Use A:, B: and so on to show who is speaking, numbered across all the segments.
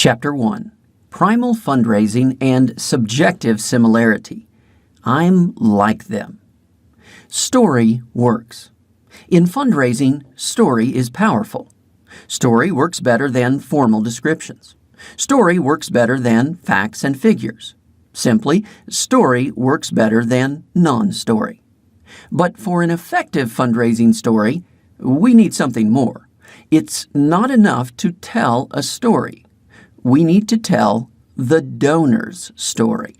A: Chapter 1. Primal Fundraising and Subjective Similarity. I'm like them. Story works. In fundraising, story is powerful. Story works better than formal descriptions. Story works better than facts and figures. Simply, story works better than non-story. But for an effective fundraising story, we need something more. It's not enough to tell a story. We need to tell the donor's story.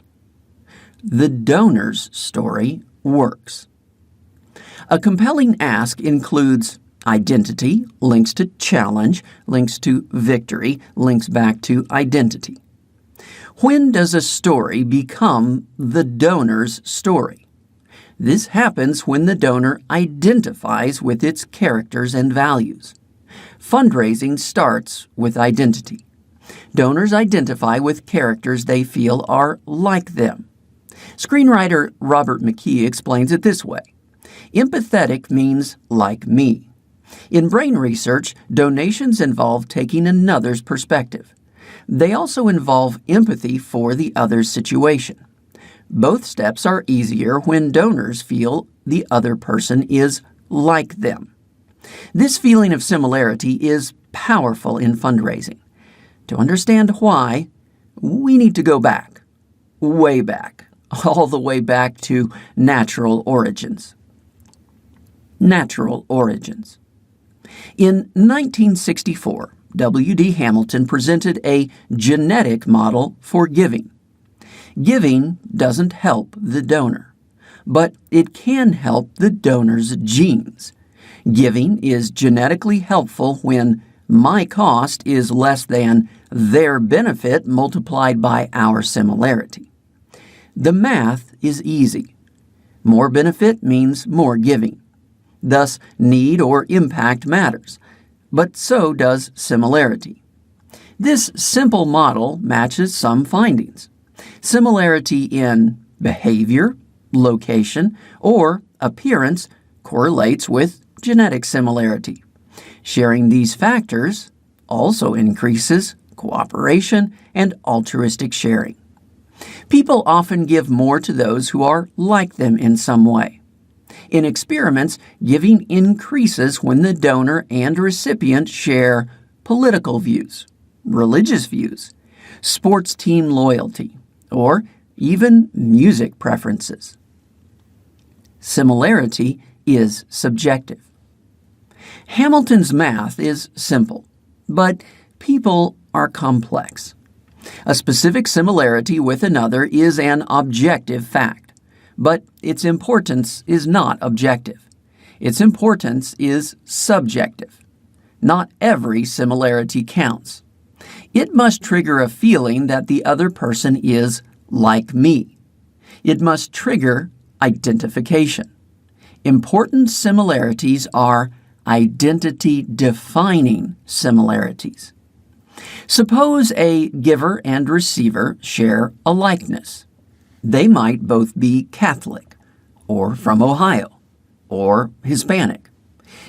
A: The donor's story works. A compelling ask includes identity, links to challenge, links to victory, links back to identity. When does a story become the donor's story? This happens when the donor identifies with its characters and values. Fundraising starts with identity. Donors identify with characters they feel are like them. Screenwriter Robert McKee explains it this way. Empathetic means like me. In brain research, donations involve taking another's perspective. They also involve empathy for the other's situation. Both steps are easier when donors feel the other person is like them. This feeling of similarity is powerful in fundraising. To understand why, we need to go back, way back, all the way back to natural origins. Natural origins. In 1964, W.D. Hamilton presented a genetic model for giving. Giving doesn't help the donor, but it can help the donor's genes. Giving is genetically helpful when my cost is less than their benefit multiplied by our similarity. The math is easy. More benefit means more giving. Thus, need or impact matters, but so does similarity. This simple model matches some findings. Similarity in behavior, location, or appearance correlates with genetic similarity. Sharing these factors also increases cooperation and altruistic sharing. People often give more to those who are like them in some way. In experiments, giving increases when the donor and recipient share political views, religious views, sports team loyalty, or even music preferences. Similarity is subjective. Hamilton's math is simple, but people are complex. A specific similarity with another is an objective fact, but its importance is not objective. Its importance is subjective. Not every similarity counts. It must trigger a feeling that the other person is like me. It must trigger identification. Important similarities are identity-defining similarities. Suppose a giver and receiver share a likeness. They might both be Catholic, or from Ohio, or Hispanic.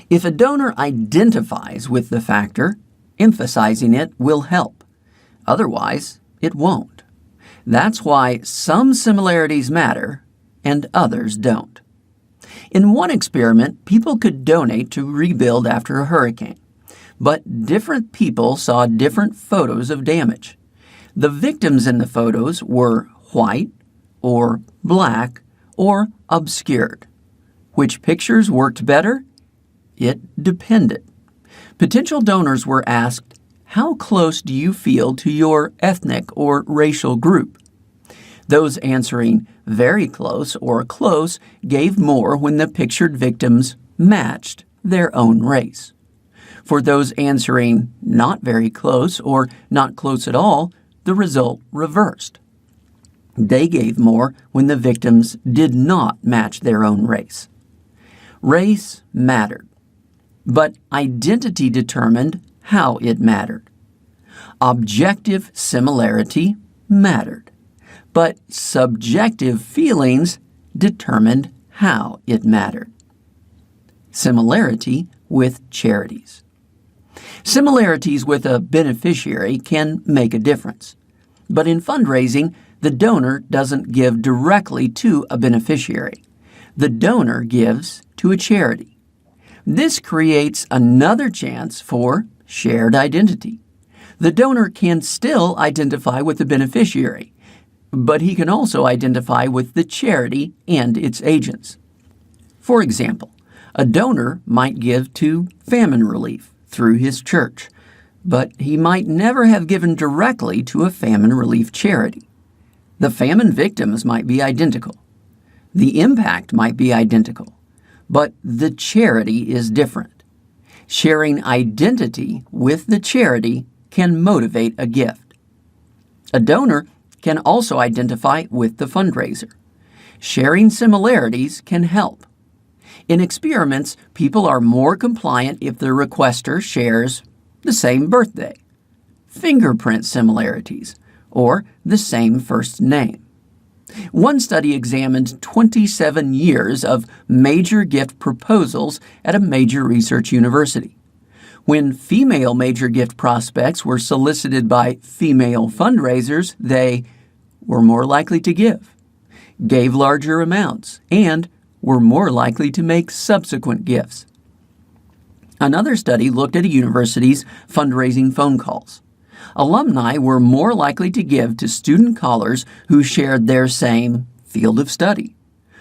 A: If a donor identifies with the factor, emphasizing it will help. Otherwise, it won't. That's why some similarities matter and others don't. In one experiment, people could donate to rebuild after a hurricane, but different people saw different photos of damage. The victims in the photos were white or black or obscured. Which pictures worked better? It depended. Potential donors were asked, how close do you feel to your ethnic or racial group? Those answering very close or close gave more when the pictured victims matched their own race. For those answering not very close or not close at all, the result reversed. They gave more when the victims did not match their own race. Race mattered, but identity determined how it mattered. Objective similarity mattered, but subjective feelings determined how it mattered. Similarity with charities. Similarities with a beneficiary can make a difference. But in fundraising, the donor doesn't give directly to a beneficiary. The donor gives to a charity. This creates another chance for shared identity. The donor can still identify with the beneficiary, but he can also identify with the charity and its agents. For example, a donor might give to famine relief through his church, but he might never have given directly to a famine relief charity. The famine victims might be identical. The impact might be identical, but the charity is different. Sharing identity with the charity can motivate a gift. A donor can also identify with the fundraiser. Sharing similarities can help. In experiments, people are more compliant if the requester shares the same birthday, fingerprint similarities, or the same first name. One study examined 27 years of major gift proposals at a major research university. When female major gift prospects were solicited by female fundraisers, they were more likely to give, gave larger amounts, and were more likely to make subsequent gifts. Another study looked at a university's fundraising phone calls. Alumni were more likely to give to student callers who shared their same field of study,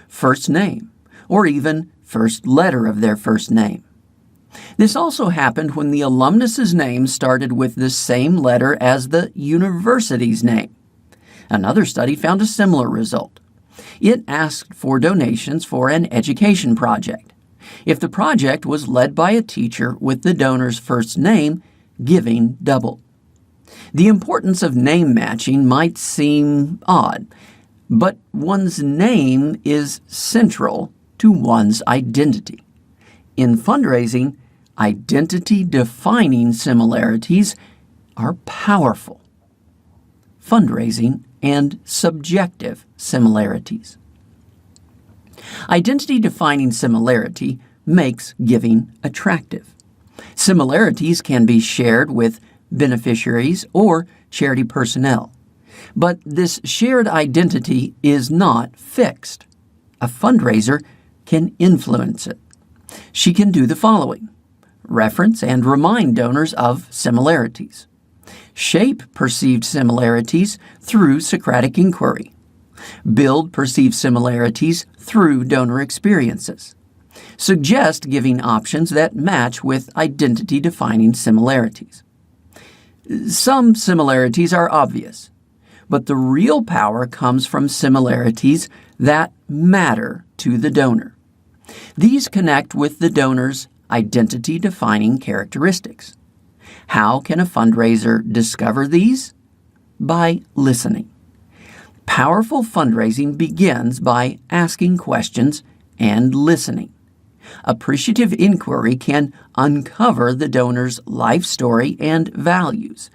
A: first name, or even first letter of their first name. This also happened when the alumnus's name started with the same letter as the university's name. Another study found a similar result. It asked for donations for an education project. If the project was led by a teacher with the donor's first name, giving doubled. The importance of name matching might seem odd, but one's name is central to one's identity. In fundraising, identity-defining similarities are powerful. Fundraising and subjective similarities. Identity-defining similarity makes giving attractive. Similarities can be shared with beneficiaries or charity personnel, but this shared identity is not fixed. A fundraiser can influence it. She can do the following: reference and remind donors of similarities, shape perceived similarities through Socratic inquiry, build perceived similarities through donor experiences, suggest giving options that match with identity-defining similarities. Some similarities are obvious, but the real power comes from similarities that matter to the donor. These connect with the donor's identity-defining characteristics. How can a fundraiser discover these? By listening. Powerful fundraising begins by asking questions and listening. Appreciative inquiry can uncover the donor's life story and values.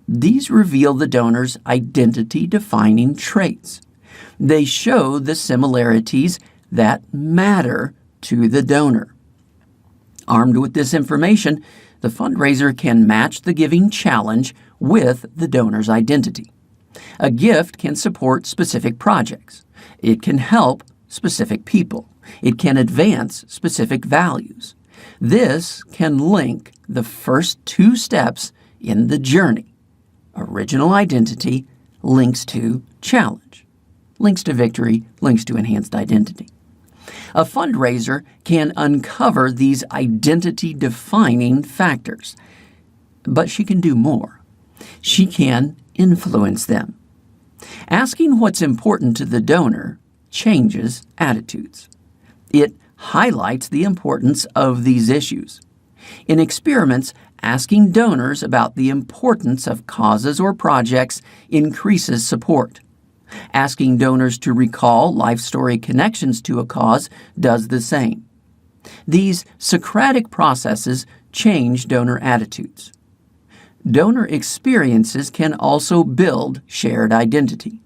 A: These reveal the donor's identity-defining traits. They show the similarities that matter to the donor. Armed with this information, the fundraiser can match the giving challenge with the donor's identity. A gift can support specific projects. It can help specific people. It can advance specific values. This can link the first two steps in the journey. Original identity links to challenge, links to victory, links to enhanced identity. A fundraiser can uncover these identity-defining factors, but she can do more. She can influence them. Asking what's important to the donor changes attitudes. It highlights the importance of these issues. In experiments, asking donors about the importance of causes or projects increases support. Asking donors to recall life story connections to a cause does the same. These Socratic processes change donor attitudes. Donor experiences can also build shared identity.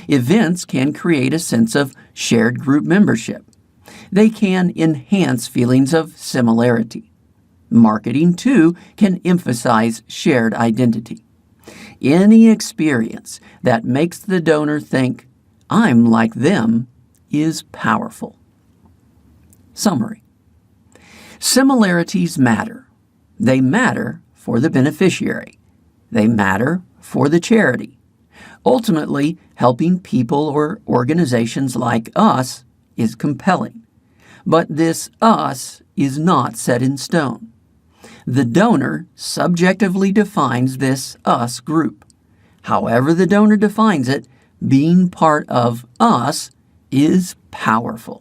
A: Events can create a sense of shared group membership. They can enhance feelings of similarity. Marketing, too, can emphasize shared identity. Any experience that makes the donor think, "I'm like them," is powerful. Summary. Similarities matter. They matter for the beneficiary. They matter for the charity. Ultimately, helping people or organizations like us is compelling. But this us is not set in stone. The donor subjectively defines this us group. However the donor defines it, being part of us is powerful.